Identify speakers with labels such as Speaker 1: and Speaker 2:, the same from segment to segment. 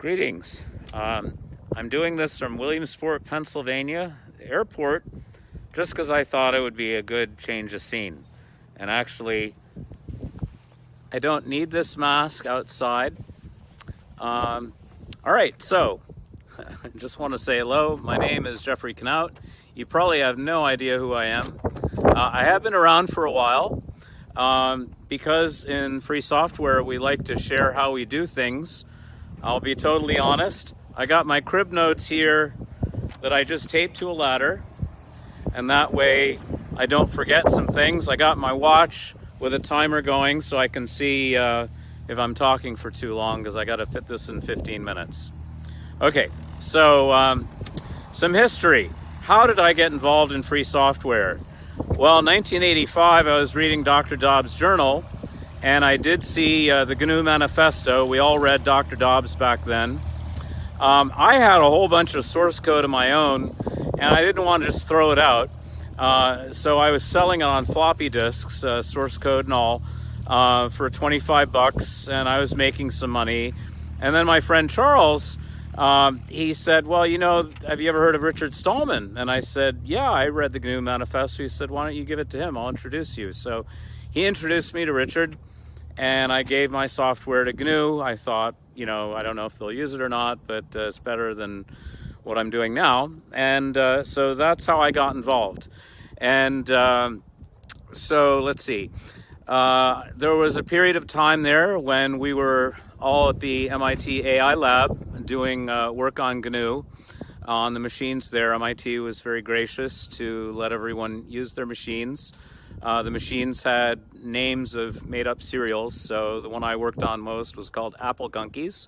Speaker 1: Greetings. I'm doing this from Williamsport, Pennsylvania airport, just because I thought it would be a good change of scene. And actually, I don't need this mask outside. All right, so I just want to say hello. My name is Geoffrey Knauth. You probably have no idea who I am. I have been around for a while because in free software we like to share how we do things. I'll be totally honest. I got my crib notes here that I just taped to a ladder, and that way I don't forget some things. I got my watch with a timer going so I can see if I'm talking for too long, because I got to fit this in 15 minutes. Okay, so some history. How did I get involved in free software? Well, in 1985, I was reading Dr. Dobbs' journal, and I did see the GNU Manifesto. We all read Dr. Dobbs back then. I had a whole bunch of source code of my own, and I didn't want to just throw it out. So I was selling it on floppy disks, source code and all, for 25 bucks, and I was making some money. And then my friend Charles, he said, well, you know, have you ever heard of Richard Stallman? And I said, yeah, I read the GNU Manifesto. He said, why don't you give it to him? I'll introduce you. So he introduced me to Richard, and I gave my software to GNU. I thought, you know, I don't know if they'll use it or not, but it's better than what I'm doing now. And so that's how I got involved. And so let's see. There was a period of time there when we were all at the MIT AI lab doing work on GNU on the machines there. MIT was very gracious to let everyone use their machines. The machines had names of made-up cereals, so the one I worked on most was called Apple Gunkies.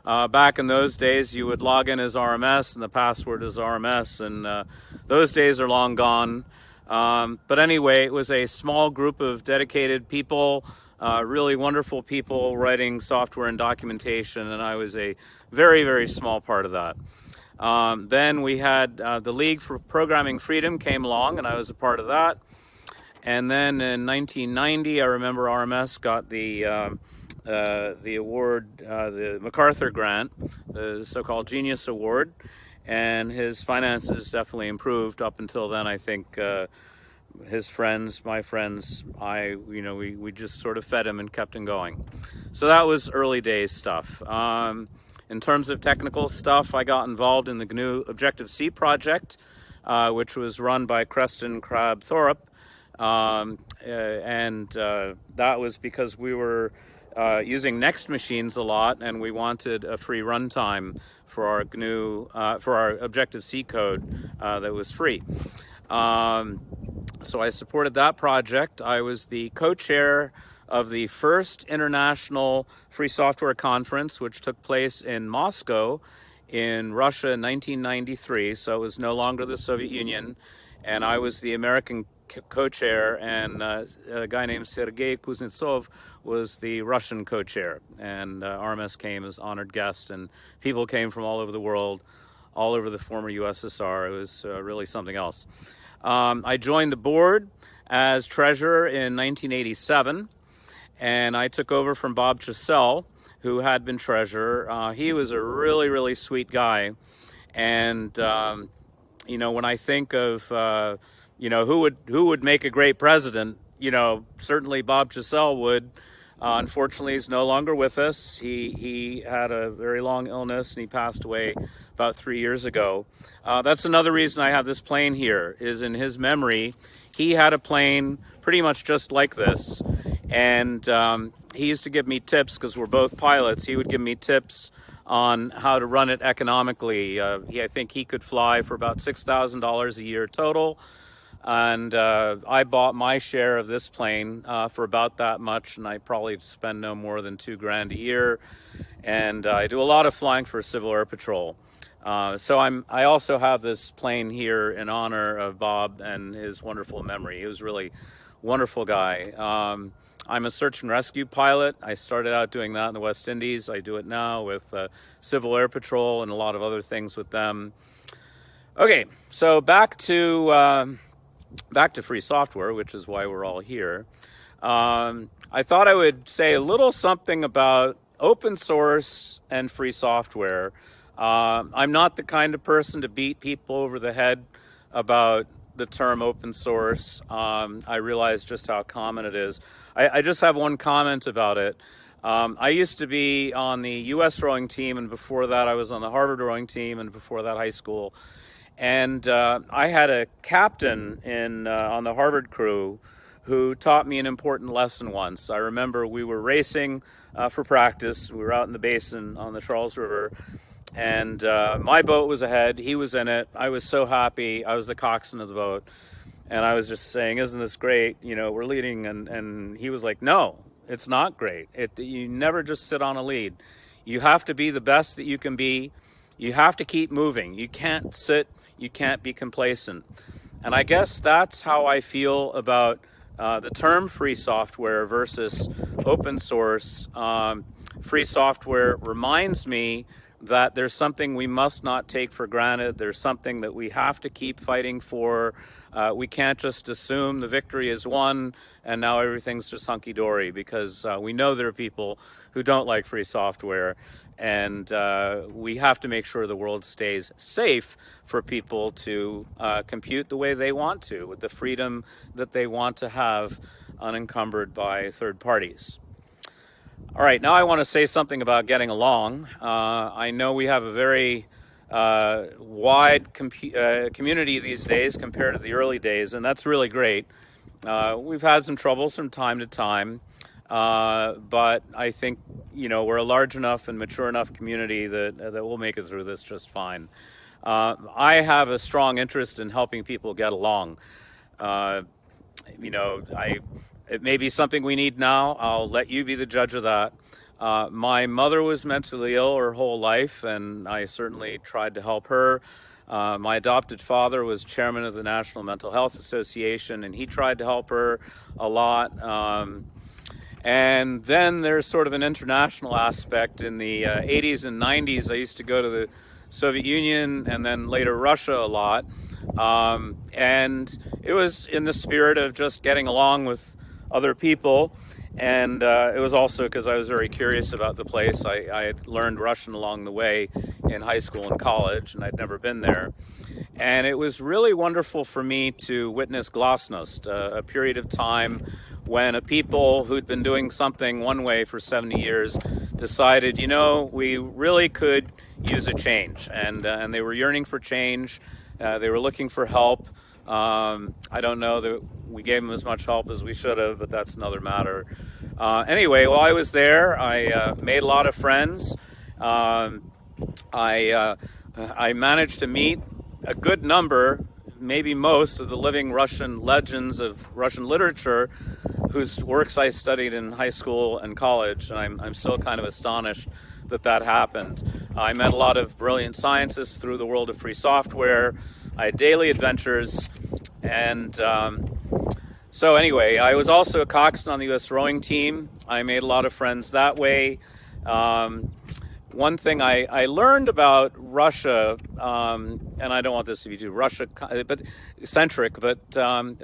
Speaker 1: Back in those days, you would log in as RMS, and the password is RMS, and those days are long gone. But anyway, it was a small group of dedicated people, really wonderful people writing software and documentation, and I was a very, very small part of that. Then we had the League for Programming Freedom came along, and I was a part of that. And then in 1990, I remember RMS got the award, the MacArthur Grant, the so-called Genius Award, and his finances definitely improved. Up until then, I think his friends, my friends, we just sort of fed him and kept him going. So that was early days stuff. In terms of technical stuff, I got involved in the GNU Objective-C project, which was run by Creston Crab Thorup. That was because we were using Next machines a lot, and we wanted a free runtime for our GNU, for our Objective-C code that was free. So I supported that project. I was the co-chair of the first international free software conference, which took place in Moscow in Russia in 1993. So it was no longer the Soviet Union, and I was the American co-chair, and a guy named Sergei Kuznetsov was the Russian co-chair, and RMS came as honored guest, and people came from all over the world, all over the former USSR. It was really something else. I joined the board as treasurer in 1987, and I took over from Bob Chissell, who had been treasurer. He was a really, really sweet guy, and you know, when I think of you know, who would make a great president? You know, certainly Bob Chissell would. Unfortunately, he's no longer with us. He had a very long illness, and he passed away about 3 years ago. That's another reason I have this plane here, is in his memory. He had a plane pretty much just like this, and he used to give me tips, because we're both pilots. He would give me tips on how to run it economically. I think he could fly for about $6,000 a year total. And I bought my share of this plane for about that much, and I probably spend no more than $2,000 a year. And I do a lot of flying for Civil Air Patrol. So I also have this plane here in honor of Bob and his wonderful memory. He was a really wonderful guy. I'm a search and rescue pilot. I started out doing that in the West Indies. I do it now with Civil Air Patrol and a lot of other things with them. Okay, so back to free software, which is why we're all here. I thought I would say a little something about open source and free software. I'm not the kind of person to beat people over the head about the term open source. I realize just how common it is. I just have one comment about it. I used to be on the U.S. rowing team, and before that I was on the Harvard rowing team, and before that high school. And I had a captain on the Harvard crew who taught me an important lesson once. I remember we were racing for practice. We were out in the basin on the Charles River, and my boat was ahead. He was in it. I was so happy. I was the coxswain of the boat, and I was just saying, "Isn't this great? You know, we're leading." And he was like, "No, it's not great. You never just sit on a lead. You have to be the best that you can be. You have to keep moving. You can't sit. You can't be complacent." And I guess that's how I feel about the term free software versus open source. Free software reminds me that there's something we must not take for granted. There's something that we have to keep fighting for. We can't just assume the victory is won and now everything's just hunky-dory, because we know there are people who don't like free software, and we have to make sure the world stays safe for people to compute the way they want to, with the freedom that they want to have, unencumbered by third parties. All right, now I want to say something about getting along. I know we have a very wide community these days compared to the early days, and that's really great. We've had some troubles from time to time, but I think, you know, we're a large enough and mature enough community that we'll make it through this just fine. I have a strong interest in helping people get along. You know, it may be something we need now. I'll let you be the judge of that. My mother was mentally ill her whole life, and I certainly tried to help her. My adopted father was chairman of the National Mental Health Association, and he tried to help her a lot. And then there's sort of an international aspect. In the 80s and 90s, I used to go to the Soviet Union and then later Russia a lot. And it was in the spirit of just getting along with other people. And it was also because I was very curious about the place. I had learned Russian along the way in high school and college, and I'd never been there. And it was really wonderful for me to witness glasnost, a period of time when a people who'd been doing something one way for 70 years decided, you know, we really could use a change. And they were yearning for change. They were looking for help. I don't know that we gave them as much help as we should have, but that's another matter. Anyway, while I was there, I made a lot of friends. I managed to meet a good number, maybe most, of the living Russian legends of Russian literature, whose works I studied in high school and college, and I'm still kind of astonished that that happened. I met a lot of brilliant scientists through the world of free software. I had daily adventures, and so anyway, I was also a coxswain on the U.S. rowing team. I made a lot of friends that way. One thing I learned about Russia, and I don't want this to be too Russia-centric, but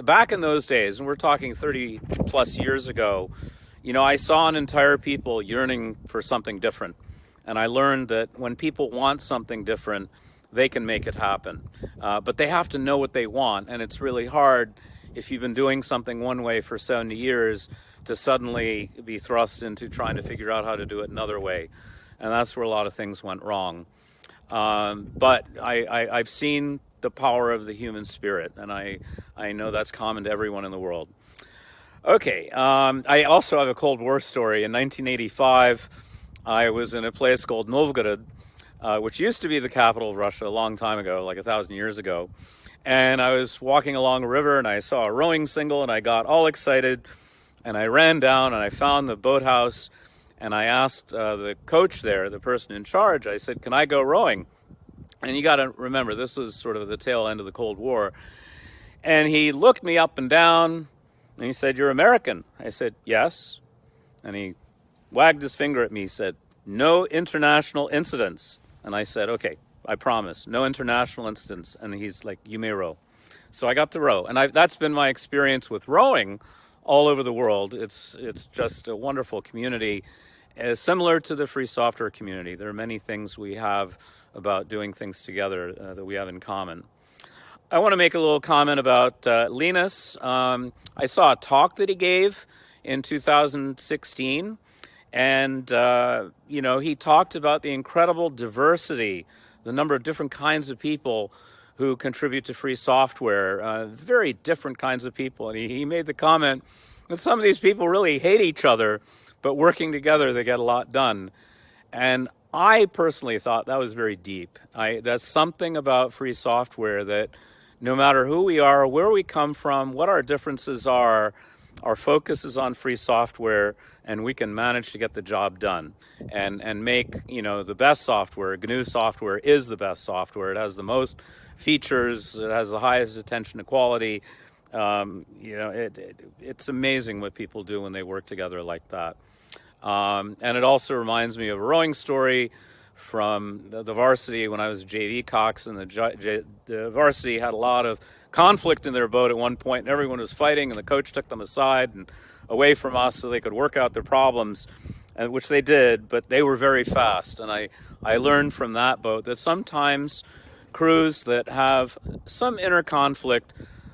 Speaker 1: back in those days, and we're talking 30 plus years ago, you know, I saw an entire people yearning for something different. And I learned that when people want something different, they can make it happen. But they have to know what they want, and it's really hard if you've been doing something one way for 70 years to suddenly be thrust into trying to figure out how to do it another way. And that's where a lot of things went wrong. But I've seen the power of the human spirit, and I know that's common to everyone in the world. Okay, I also have a Cold War story. In 1985, I was in a place called Novgorod, which used to be the capital of Russia a long time ago, like 1,000 years ago. And I was walking along a river, and I saw a rowing single, and I got all excited, and I ran down, and I found the boathouse, and I asked the coach there, the person in charge, I said, "Can I go rowing?" And you got to remember, this was sort of the tail end of the Cold War. And he looked me up and down, and he said, "You're American?" I said, "Yes." And he wagged his finger at me, he said, "No international incidents." And I said, "Okay, I promise, no international incidents." And he's like, "You may row." So I got to row. And that's been my experience with rowing all over the world. It's just a wonderful community. Similar to the free software community, there are many things we have about doing things together that we have in common. I want to make a little comment about Linus. I saw a talk that he gave in 2016, and he talked about the incredible diversity, the number of different kinds of people who contribute to free software, very different kinds of people. And he made the comment that some of these people really hate each other, but working together, they get a lot done. And I personally thought that was very deep. That's something about free software that no matter who we are, where we come from, what our differences are, our focus is on free software, and we can manage to get the job done and make the best software. GNU software is the best software. It has the most features. It has the highest attention to quality. It's amazing what people do when they work together like that. And it also reminds me of a rowing story from the varsity when I was a JV coxswain. The varsity had a lot of conflict in their boat at one point, and everyone was fighting, and the coach took them aside and away from us so they could work out their problems, which they did, but they were very fast. And I learned from that boat that sometimes crews that have some inner conflict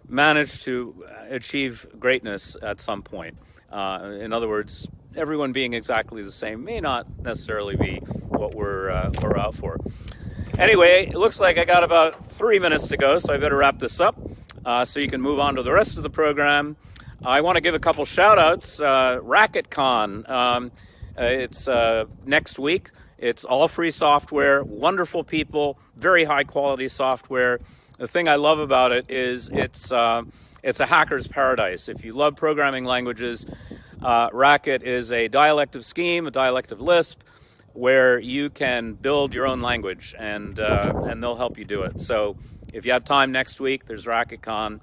Speaker 1: manage to achieve greatness at some point. In other words, everyone being exactly the same may not necessarily be what we're out for. Anyway, it looks like I got about 3 minutes to go, so I better wrap this up so you can move on to the rest of the program. I want to give a couple shout-outs. RacketCon, it's next week. It's all free software, wonderful people, very high-quality software. The thing I love about it is it's a hacker's paradise. If you love programming languages, Racket is a dialect of Scheme, a dialect of Lisp, where you can build your own language, and they'll help you do it. So if you have time next week, there's RacketCon.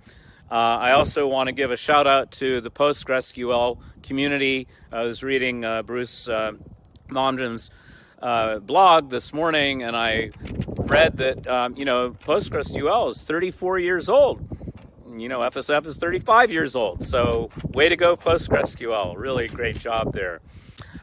Speaker 1: I also want to give a shout out to the PostgreSQL community. I was reading Bruce Momjan's blog this morning, and I read that PostgreSQL is 34 years old. FSF is 35 years old. So way to go, PostgreSQL. Really great job there.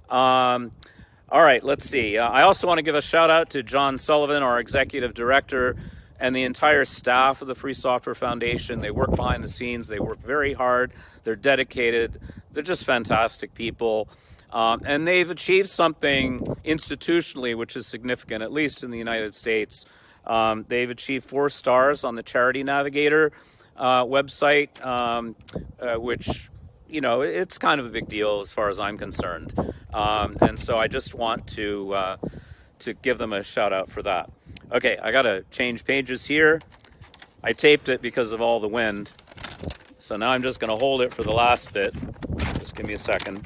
Speaker 1: All right, let's see. I also want to give a shout out to John Sullivan, our executive director, and the entire staff of the Free Software Foundation. They work behind the scenes. They work very hard. They're dedicated. They're just fantastic people. And they've achieved something institutionally, which is significant, at least in the United States. They've achieved 4 stars on the Charity Navigator website, which, it's kind of a big deal as far as I'm concerned. And so I just want to give them a shout out for that. Okay, I got to change pages here. I taped it because of all the wind. So now I'm just going to hold it for the last bit. Just give me a second.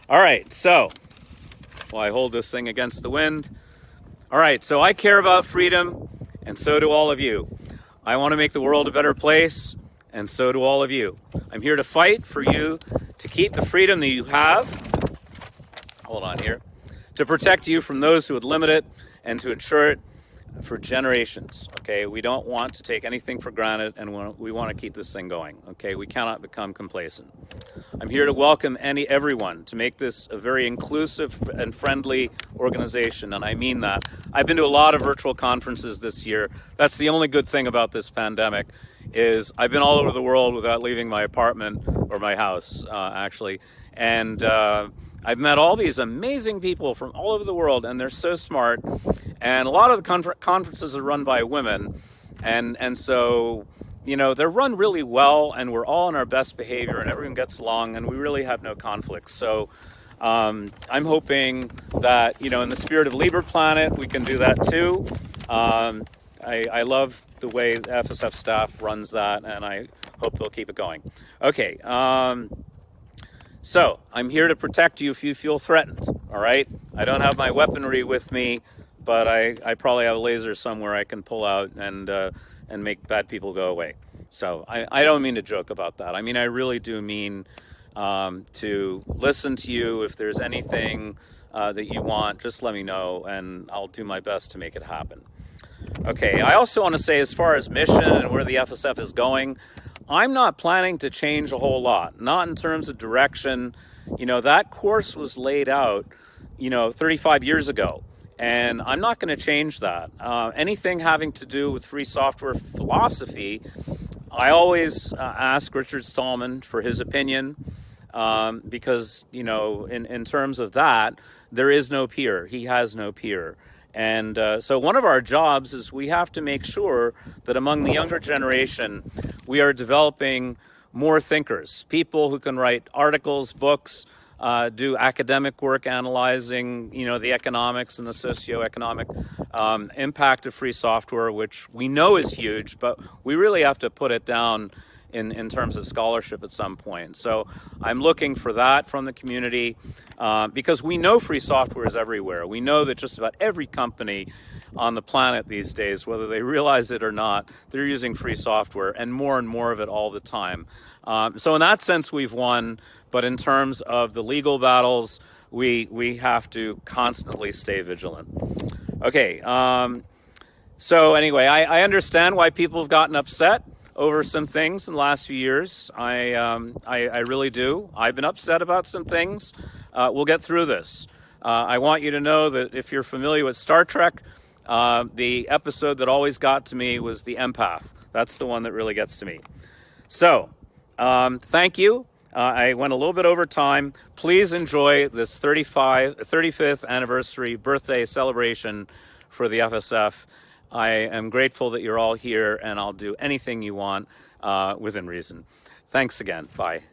Speaker 1: All right, so while I hold this thing against the wind. All right, so I care about freedom, and so do all of you. I want to make the world a better place, and so do all of you. I'm here to fight for you to keep the freedom that you have. Hold on here. To protect you from those who would limit it, and to ensure it for generations. Okay, we don't want to take anything for granted, and we want to keep this thing going. Okay, we cannot become complacent. I'm here to welcome everyone, to make this a very inclusive and friendly organization, and I mean that. I've been to a lot of virtual conferences this year. That's the only good thing about this pandemic, is I've been all over the world without leaving my apartment, or my house, actually, and I've met all these amazing people from all over the world, and they're so smart. And a lot of the conferences are run by women, and so, they're run really well, and we're all in our best behavior, and everyone gets along, and we really have no conflicts. So I'm hoping that, in the spirit of Liber Planet, we can do that too. I love the way the FSF staff runs that, and I hope they'll keep it going. Okay. So, I'm here to protect you if you feel threatened, all right? I don't have my weaponry with me, but I probably have a laser somewhere I can pull out and make bad people go away. So, I don't mean to joke about that. I mean, I really do mean to listen to you. If there's anything that you want, just let me know, and I'll do my best to make it happen. Okay, I also want to say, as far as mission and where the FSF is going, I'm not planning to change a whole lot, not in terms of direction. You know, that course was laid out, 35 years ago, and I'm not going to change that. Anything having to do with free software philosophy, I always ask Richard Stallman for his opinion, because, in terms of that, there is no peer. He has no peer. And so one of our jobs is we have to make sure that among the younger generation, we are developing more thinkers, people who can write articles, books, do academic work analyzing, the economics and the socioeconomic impact of free software, which we know is huge, but we really have to put it down in terms of scholarship at some point. So I'm looking for that from the community, because we know free software is everywhere. We know that just about every company on the planet these days, whether they realize it or not, they're using free software, and more of it all the time. So in that sense, we've won, but in terms of the legal battles, we have to constantly stay vigilant. Okay, so anyway, I understand why people have gotten upset over some things in the last few years. I really do. I've been upset about some things. We'll get through this. I want you to know that if you're familiar with Star Trek, the episode that always got to me was the empath. That's the one that really gets to me. So, thank you. I went a little bit over time. Please enjoy this 35th anniversary birthday celebration for the FSF. I am grateful that you're all here, and I'll do anything you want within reason. Thanks again. Bye.